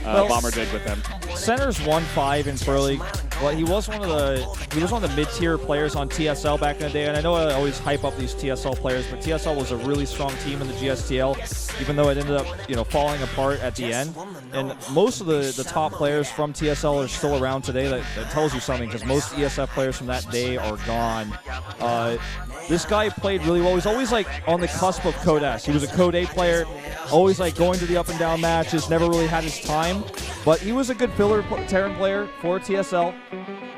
Bomber did with him. Center's 1-5 in Pro League. Well, he was one of the mid-tier players on TSL back in the day, and I know I always hype up these TSL players, but TSL was a really strong team in the GSTL, even though it ended up, falling apart at the end. And most of the top players from TSL are still around today. That tells you something, because most ESF players from that day are gone. This guy played really well. He was always like on the cusp of Code S. He was a Code A player, always like going to the up and down matches, never really had his time. But he was a good filler Terran player for TSL.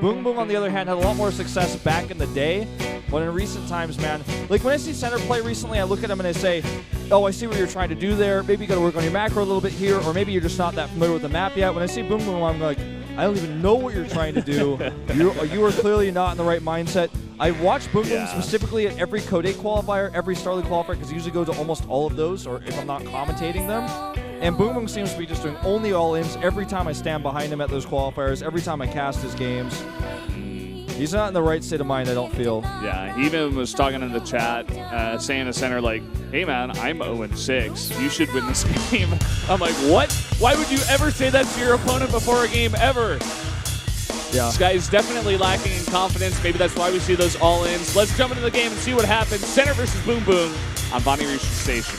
BBoongBBoong, on the other hand, had a lot more success back in the day. But in recent times, man, like when I see Center play recently, I look at him and I say, oh, I see what you're trying to do there. Maybe you got to work on your macro a little bit here, or maybe you're just not that familiar with the map yet. When I see BBoongBBoong, I'm like, I don't even know what you're trying to do. You are clearly not in the right mindset. I watched BBoongBBoong specifically at every Code 8 qualifier, every Star League qualifier, because I usually go to almost all of those, or if I'm not commentating them. And BBoongBBoong seems to be just doing only all-ins every time I stand behind him at those qualifiers, every time I cast his games. He's not in the right state of mind, I don't feel. Yeah, he even was talking in the chat, saying to Center, like, hey, man, I'm 0-6. You should win this game. I'm like, what? Why would you ever say that to your opponent before a game ever? Yeah. This guy is definitely lacking in confidence. Maybe that's why we see those all-ins. Let's jump into the game and see what happens. Center versus BBoongBBoong on Vaani Research Station.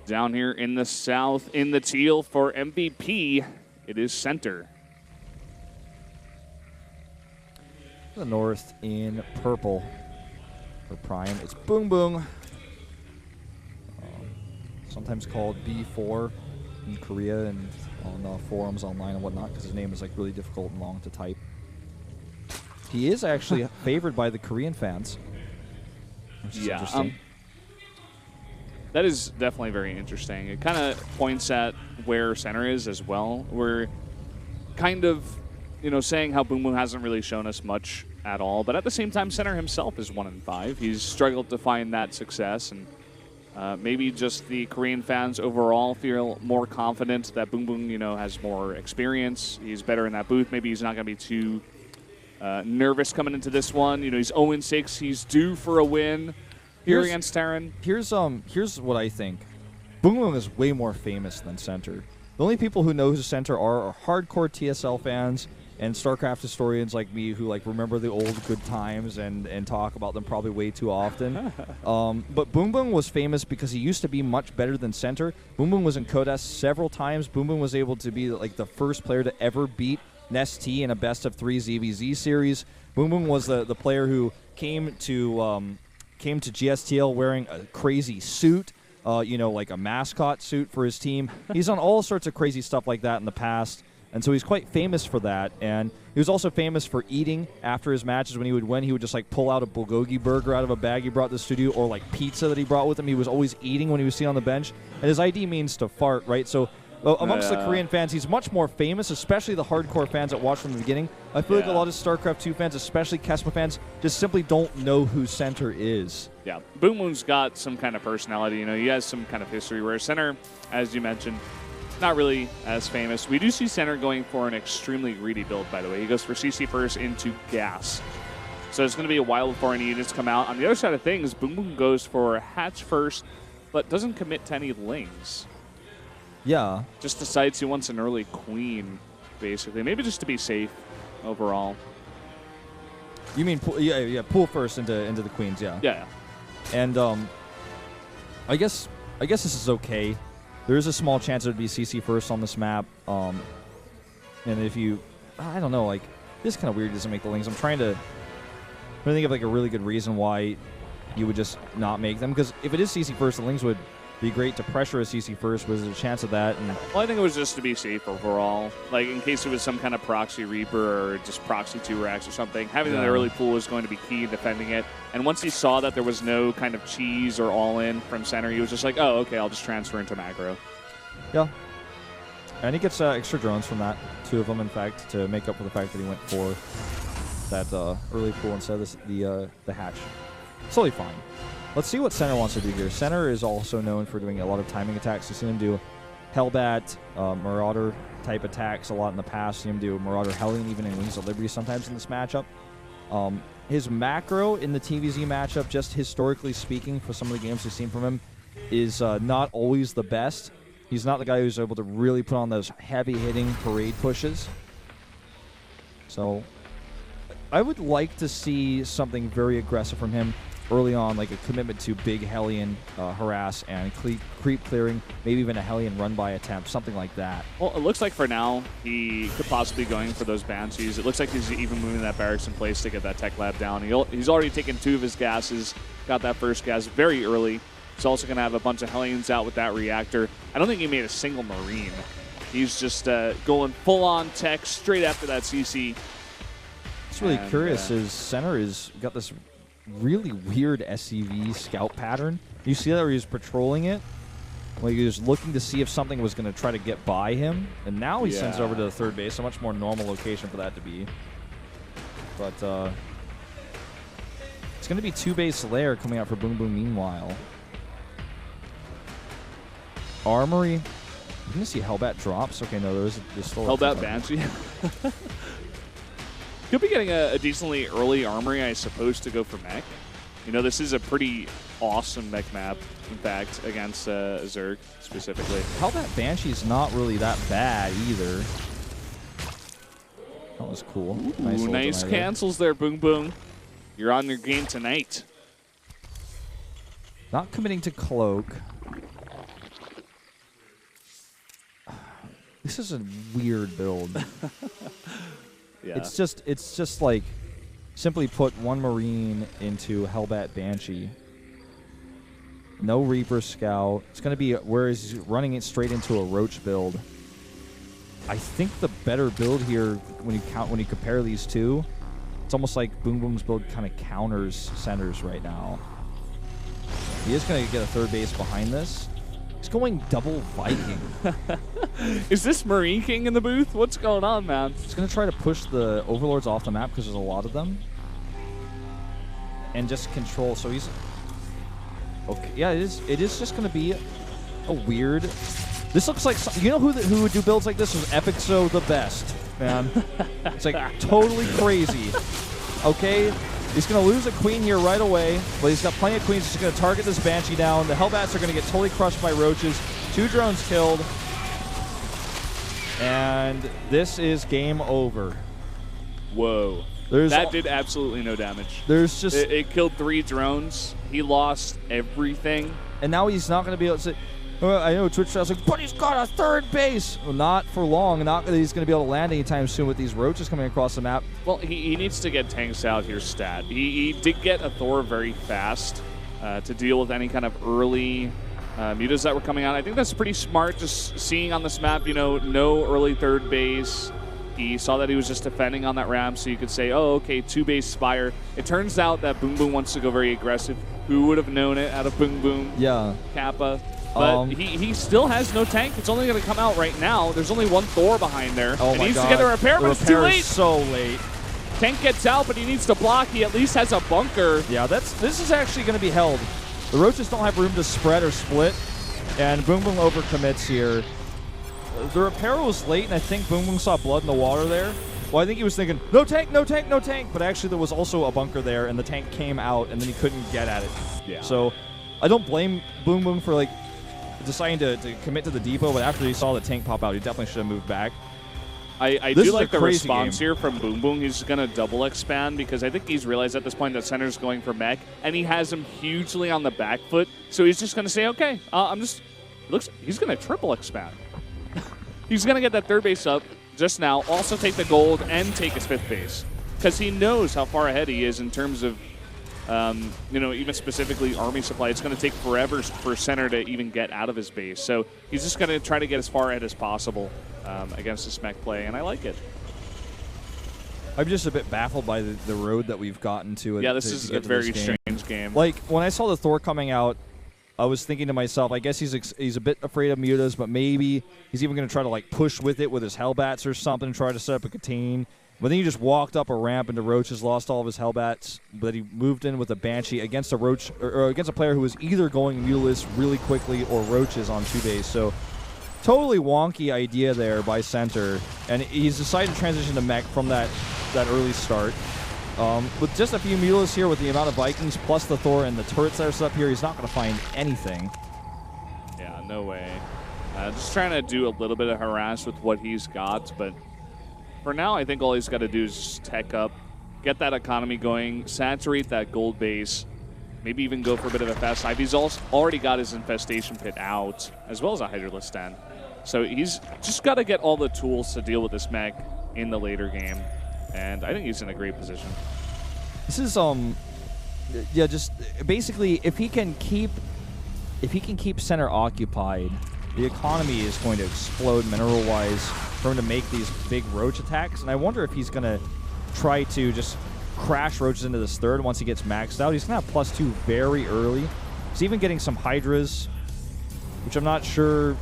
Down here in the south, in the teal for MVP, it is Center. The north in purple for Prime. It's BBoongBBoong. Sometimes called B4 in Korea and on forums online and whatnot, because his name is like really difficult and long to type. He is actually favored by the Korean fans, which is interesting. That is definitely very interesting. It kind of points at where Center is as well. We're kind of, saying how BBoongBBoong hasn't really shown us much at all, but at the same time, Center himself is 1-5. He's struggled to find that success, and maybe just the Korean fans overall feel more confident that BBoongBBoong, has more experience. He's better in that booth. Maybe he's not going to be too nervous coming into this one. He's 0-6. He's due for a win. Here against Terran. Here's what I think. BBoongBBoong is way more famous than Center. The only people who know who Center are hardcore TSL fans and Starcraft historians like me who remember the old good times and talk about them probably way too often. But BBoongBBoong was famous because he used to be much better than Center. BBoongBBoong was in Code S several times. BBoongBBoong was able to be the first player to ever beat Nest-T in a best-of-3 ZVZ series. BBoongBBoong was the player who came to GSTL wearing a crazy suit, like a mascot suit for his team. He's done all sorts of crazy stuff like that in the past, and so he's quite famous for that. And he was also famous for eating after his matches. When he would win, he would just pull out a bulgogi burger out of a bag he brought to the studio, or pizza that he brought with him. He was always eating when he was seen on the bench, and his ID means to fart, right? So amongst the Korean fans, he's much more famous, especially the hardcore fans that watched from the beginning. I feel like a lot of StarCraft 2 fans, especially Kesma fans, just simply don't know who Center is. Yeah, BBoongBBoong's got some kind of personality. He has some kind of history, where Center, as you mentioned, not really as famous. We do see Center going for an extremely greedy build, by the way. He goes for CC first into gas. So it's going to be a while before any units come out. On the other side of things, BBoongBBoong goes for hatch first, but doesn't commit to any lings. Yeah. Just decides he wants an early queen, basically. Maybe just to be safe overall. You mean, pull first into the queens, yeah. Yeah. And I guess this is okay. There is a small chance it would be CC first on this map. And if you, I don't know, this is kind of weird. It doesn't make the lings. I'm trying to think of a really good reason why you would just not make them. Because if it is CC first, the lings would be great to pressure a CC first. Was there a chance of that? And well, I think it was just to be safe overall. In case it was some kind of proxy Reaper or just proxy 2-racks or something, having that early pool was going to be key in defending it. And once he saw that there was no kind of cheese or all-in from Center, he was just like, oh, okay, I'll just transfer into macro. Yeah. And he gets extra drones from that, 2 of them, in fact, to make up for the fact that he went for that early pool instead of the hatch. It's totally fine. Let's see what Center wants to do here. Center is also known for doing a lot of timing attacks. You've seen him do Hellbat, Marauder type attacks a lot in the past. You've seen him do Marauder Hellion even in Wings of Liberty sometimes in this matchup. His macro in the TVZ matchup, just historically speaking, for some of the games we've seen from him, is not always the best. He's not the guy who's able to really put on those heavy-hitting parade pushes. So I would like to see something very aggressive from him early on, like a commitment to big Hellion harass and creep clearing, maybe even a Hellion run-by attempt, something like that. Well, it looks like for now he could possibly be going for those Banshees. It looks like he's even moving that barracks in place to get that tech lab down. He's already taken 2 of his gases, got that first gas very early. He's also going to have a bunch of Hellions out with that reactor. I don't think he made a single Marine. He's just going full-on tech straight after that CC. What's really curious is Center has got this really weird SCV scout pattern. You see that where he was patrolling it? Well, he was looking to see if something was going to try to get by him. And now he sends over to the third base, a much more normal location for that to be. But it's going to be 2-base lair coming out for BoongBoong meanwhile. Armory. We're going to see Hellbat drops. Okay, no, there's still Hellbat Banshee. Could be getting a decently early Armory, I suppose, to go for mech. You know, this is a pretty awesome mech map, in fact, against Zerg specifically. Hellbat Banshee's not really that bad either. That was cool. Ooh, nice cancels there, BoongBoong. You're on your game tonight. Not committing to Cloak. This is a weird build. Yeah. It's just like, simply put 1 Marine into Hellbat Banshee. No Reaper Scout. It's going to be, whereas he's running it straight into a Roach build. I think the better build here, when you compare these two, it's almost like BoongBoong's build kind of counters Center's right now. He is going to get a third base behind this. He's going double Viking. Is this Marine King in the booth? What's going on, man? He's going to try to push the Overlords off the map because there's a lot of them. And just control. So he's... Okay, yeah, it is just going to be a weird... This looks like... You know who would do builds like this? Was Epixo the best, man. It's like totally crazy. Okay? He's going to lose a queen here right away, but he's got plenty of queens. He's going to target this Banshee down. The Hellbats are going to get totally crushed by Roaches. 2 drones killed. And this is game over. Whoa. That did absolutely no damage. There's just... It killed 3 drones. He lost everything. And now he's not going to be able to say... I know Twitch was like, but he's got a third base. Well, not for long. Not that he's going to be able to land anytime soon with these Roaches coming across the map. Well, he needs to get tanks out here stat. He did get a Thor very fast to deal with any kind of early mutas that were coming out. I think that's pretty smart, just seeing on this map, you know, no early third base. He saw that he was just defending on that ramp, so you could say, oh, okay, 2-base Spire. It turns out that BoongBoong wants to go very aggressive. Who would have known it out of BoongBoong? Yeah. Kappa. But he still has no tank. It's only going to come out right now. There's only 1 Thor behind there. Oh, he my needs God. to get a repair, but it's too late. Is so late. Tank gets out, but he needs to block. He at least has a bunker. Yeah, this is actually going to be held. The Roaches don't have room to spread or split, and BoongBoong overcommits here. The repair was late, and I think BoongBoong saw blood in the water there. Well, I think he was thinking, no tank, no tank, no tank. But actually, there was also a bunker there, and the tank came out, and then he couldn't get at it. Yeah. So I don't blame BoongBoong for, like, deciding to commit to the depot, but after he saw the tank pop out, he definitely should have moved back. I do like the response here from BoongBoong. He's going to double expand because I think he's realized at this point that Center's going for mech, and he has him hugely on the back foot. So he's just going to say, okay, he's going to triple expand. He's going to get that third base up just now, also take the gold and take his 5th base because he knows how far ahead he is in terms of you know, even specifically army supply. It's going to take forever for Center to even get out of his base. So he's just going to try to get as far ahead as possible against this mech play, and I like it. I'm just a bit baffled by the road that we've gotten to. Yeah, this is a very strange game. Like, when I saw the Thor coming out, I was thinking to myself, I guess he's a bit afraid of mutas, but maybe he's even going to try to, like, push with it with his Hellbats or something, try to set up a contain. But then he just walked up a ramp into Roaches, lost all of his Hellbats, but he moved in with a Banshee against a Roach, or against a player who was either going Mulus really quickly or Roaches on 2 base. So totally wonky idea there by Center, and he's decided to transition to mech from that early start. With just a few Mulus here, with the amount of Vikings plus the Thor and the turrets that are set up here, he's not going to find anything. Yeah, no way. Just trying to do a little bit of harass with what he's got, but for now, I think all he's got to do is just tech up, get that economy going, saturate that gold base, maybe even go for a bit of a fast hive. He's also already got his infestation pit out, as well as a Hydralisk stand. So he's just got to get all the tools to deal with this mech in the later game, and I think he's in a great position. This is yeah, just basically if he can keep Center occupied, the economy is going to explode mineral-wise for him to make these big Roach attacks. And I wonder if he's going to try to just crash Roaches into this third once he gets maxed out. He's going to have +2 very early. He's even getting some Hydras, which I'm not sure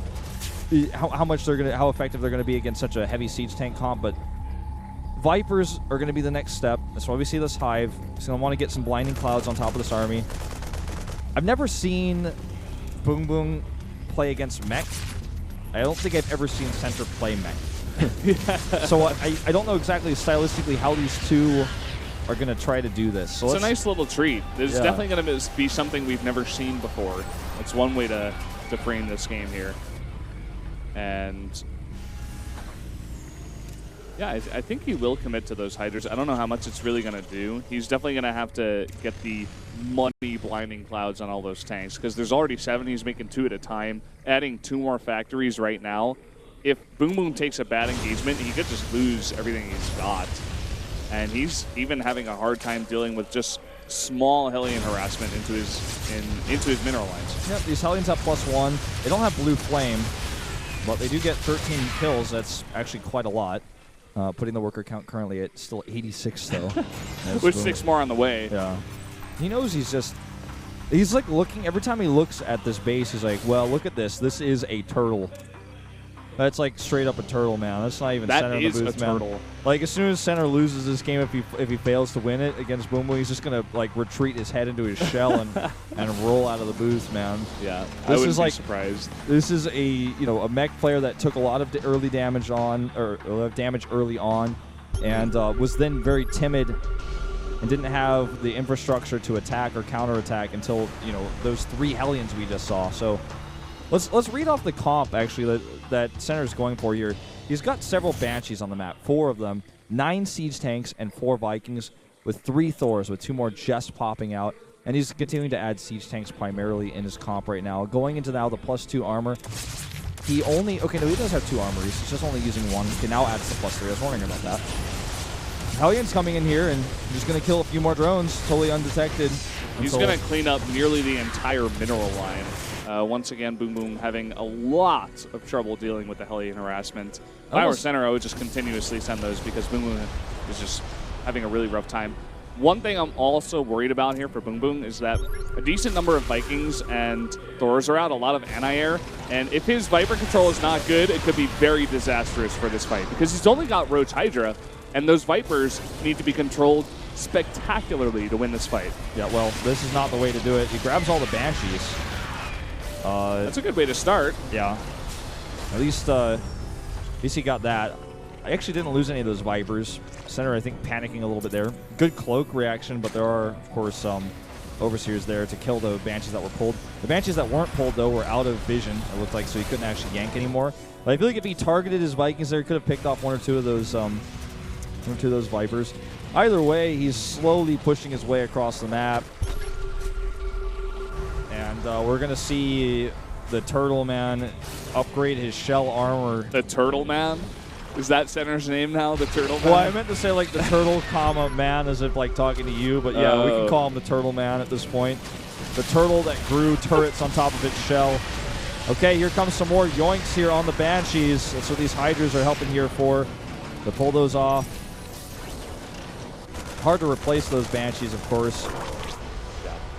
how effective they're going to be against such a heavy siege tank comp, but Vipers are going to be the next step. That's why we see this Hive. He's going to want to get some Blinding Clouds on top of this army. I've never seen BBoongBBoong play against mech. I don't think I've ever seen Center play mech. So I don't know exactly stylistically how these two are going to try to do this. So it's a nice little treat. There's definitely going to be something we've never seen before. It's one way to frame this game here. And yeah, I think he will commit to those Hydras. I don't know how much it's really going to do. He's definitely going to have to get the money Blinding Clouds on all those tanks, because there's already 7. He's making 2 at a time, adding 2 more factories right now. If BBoongBBoong takes a bad engagement, he could just lose everything he's got. And he's even having a hard time dealing with just small Hellion harassment into his mineral lines. Yep, these Hellions have +1. They don't have Blue Flame, but they do get 13 kills. That's actually quite a lot. Putting the worker count currently at still 86, though. With 6 more on the way. Yeah. He knows he's like looking, every time he looks at this base, he's like, well, look at this. This is a turtle. That's like straight up a turtle, man. That's not even Center in the booth, man. That is a turtle. Like, as soon as Center loses this game, if he fails to win it against BBoongBBoong, he's just gonna like retreat his head into his shell and roll out of the booth, man. Yeah, I wouldn't be surprised. This is a mech player that took a lot of early damage early on, and was then very timid and didn't have the infrastructure to attack or counterattack until those 3 Hellions we just saw. So let's read off the comp actually that Center's going for here. He's got several Banshees on the map, 4 of them, 9 Siege Tanks, and 4 Vikings, with 3 Thors, with 2 more just popping out. And he's continuing to add Siege Tanks primarily in his comp right now. Going into now the +2 armor. He only, no, he does have 2 armor. He's just only using 1. He now adds the +3. I was wondering about that. Hellion's coming in here and just going to kill a few more drones, totally undetected. He's going to clean up nearly the entire mineral line. Once again, BBoongBBoong having a lot of trouble dealing with the Hellion harassment. If I were Center, I would just continuously send those, because BBoongBBoong is just having a really rough time. One thing I'm also worried about here for BBoongBBoong is that a decent number of Vikings and Thors are out, a lot of anti-air, and if his Viper control is not good, it could be very disastrous for this fight, because he's only got Roach Hydra, and those Vipers need to be controlled spectacularly to win this fight. Yeah, well, this is not the way to do it. He grabs all the Banshees. That's a good way to start. Yeah. At least he got that. I actually didn't lose any of those Vipers. Center, I think, panicking a little bit there. Good cloak reaction, but there are, of course, Overseers there to kill the Banshees that were pulled. The Banshees that weren't pulled, though, were out of vision, it looked like, so he couldn't actually yank anymore. But I feel like if he targeted his Vikings there, he could have picked off 1 or 2 of those Vipers. Either way, he's slowly pushing his way across the map. And we're going to see the Turtle Man upgrade his shell armor. The Turtle Man? Is that Center's name now, the Turtle Man? Well, I meant to say like the Turtle, man, as if like talking to you. But yeah, we can call him the Turtle Man at this point. The turtle that grew turrets on top of its shell. Okay, here comes some more yoinks here on the Banshees. That's what these Hydras are helping here for, to pull those off. Hard to replace those Banshees, of course.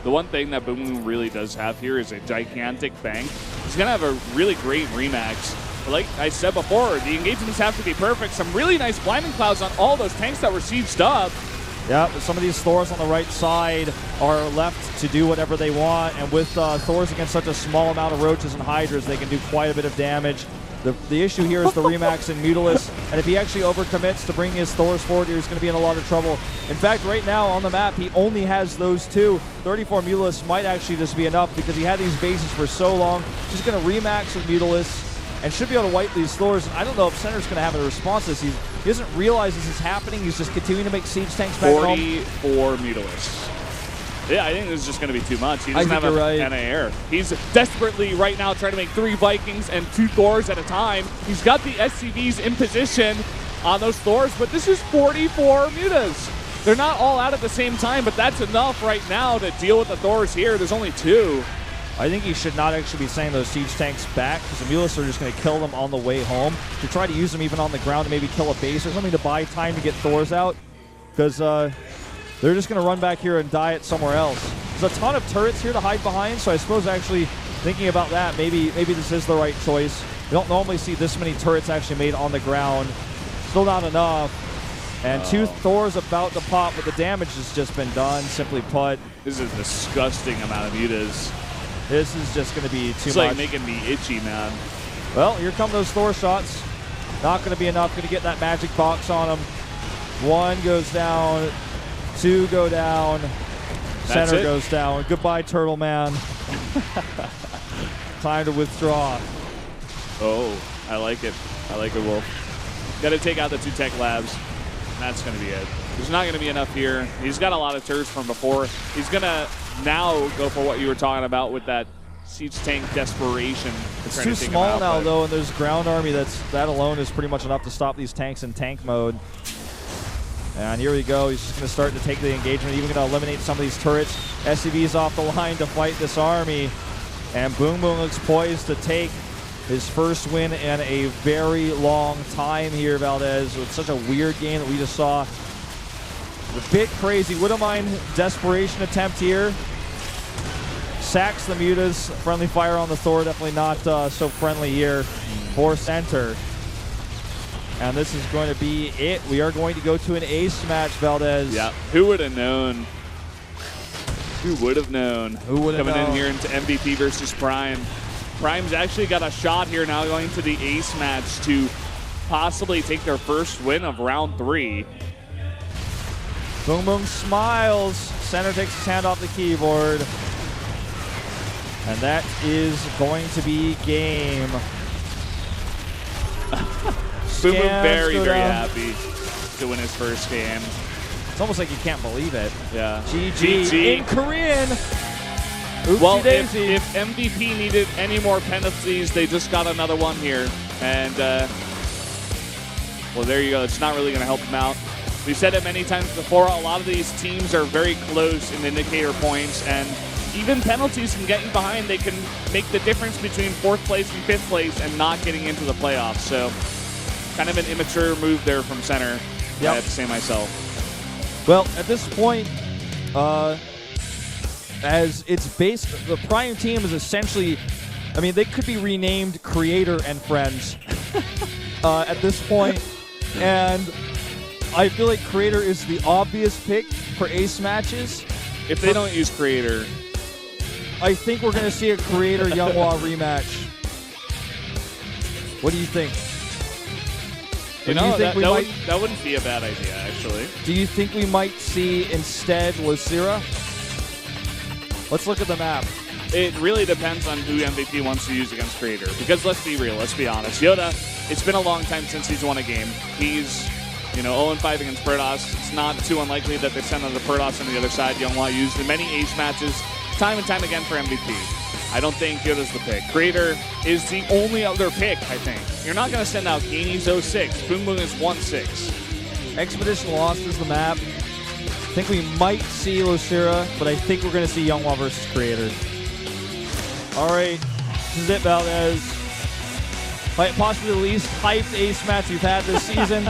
The one thing that BBoongBBoong really does have here is a gigantic bank. He's going to have a really great Remax like I said before, the engagements have to be perfect. Some really nice blinding clouds on all those tanks that were sieged up. Yeah, some of these Thors on the right side are left to do whatever they want, and with Thors against such a small amount of Roaches and Hydras, they can do quite a bit of damage. The issue here is the Remax and Mutalisk, and if he actually overcommits to bring his Thors forward here, he's going to be in a lot of trouble. In fact, right now on the map, he only has those two. 34 Mutalisk might actually just be enough because he had these bases for so long. He's going to Remax with Mutalisk and should be able to wipe these Thors. I don't know if Center's going to have a response to this. He doesn't realize this is happening. He's just continuing to make siege tanks back home. 44 Mutalisk. Yeah, I think this is just going to be too much. He doesn't have an air. He's desperately right now trying to make 3 Vikings and 2 Thors at a time. He's got the SCVs in position on those Thors, but this is 44 Mutas. They're not all out at the same time, but that's enough right now to deal with the Thors here. There's only 2. I think he should not actually be sending those siege tanks back because the Mutalisk are just going to kill them on the way home. To try to use them even on the ground to maybe kill a base or something to buy time to get Thors out, because they're just going to run back here and die it somewhere else. There's a ton of turrets here to hide behind, so I suppose actually thinking about that, maybe this is the right choice. We don't normally see this many turrets actually made on the ground. Still not enough. And 2 Thors about to pop, but the damage has just been done, simply put. This is a disgusting amount of mutas. This is just going to be too much. It's like making me itchy, man. Well, here come those Thor shots. Not going to be enough. Going to get that magic box on him. 1 goes down. 2 go down. Center goes down. Goodbye, Turtle Man. Time to withdraw. Oh, I like it. I like it, Wolf. Got to take out the 2 tech labs. That's going to be it. There's not going to be enough here. He's got a lot of turrets from before. He's going to now go for what you were talking about with that siege tank desperation. It's too small now, though, and there's a ground army that alone is pretty much enough to stop these tanks in tank mode. And here we go. He's just going to start to take the engagement, even going to eliminate some of these turrets. SCV's off the line to fight this army. And BBoongBBoong looks poised to take his first win in a very long time here, Valdez, with such a weird game that we just saw. A bit crazy. Widowmine desperation attempt here. Sacks the Mutas. Friendly fire on the Thor. Definitely not so friendly here for Center. And this is going to be it. We are going to go to an ace match, Valdez. Yeah. Who would have known? Who would have known? Who would have known? Coming in here into MVP versus Prime. Prime's actually got a shot here now going to the ace match to possibly take their first win of round 3. BBoongBBoong smiles. Center takes his hand off the keyboard. And that is going to be game. BBoongBBoong very, very happy to win his first game. It's almost like you can't believe it. Yeah. GG. In Korean. Oopsie well, daisy. if MVP needed any more penalties, they just got another one here. And, well, there you go. It's not really going to help them out. We've said it many times before, a lot of these teams are very close in indicator points, and even penalties can get you behind. They can make the difference between 4th place and 5th place and not getting into the playoffs. So, kind of an immature move there from Center, I have to say myself. Well, at this point, as it's based, the Prime team is essentially, I mean, they could be renamed Creator and Friends at this point. And I feel like Creator is the obvious pick for ace matches. If they don't use Creator, I think we're going to see a Creator Younghwa rematch. What do you think? You know, that wouldn't be a bad idea, actually. Do you think we might see instead Lucira? Let's look at the map. It really depends on who MVP wants to use against Creator. Because let's be real, let's be honest. Yoda, it's been a long time since he's won a game. He's, 0-5 against Protoss. It's not too unlikely that they send on the Protoss on the other side. Younghwa used in many ace matches, time and time again for MVP. I don't think Yoda's the pick. Creator is the only other pick, I think. You're not going to send out Gainies 06. BBoongBBoong is 1-6. Expedition Lost is the map. I think we might see Lucira, but I think we're going to see Younghwa versus Creator. All right, this is it, Valdez. Possibly the least hyped ace match we've had this season.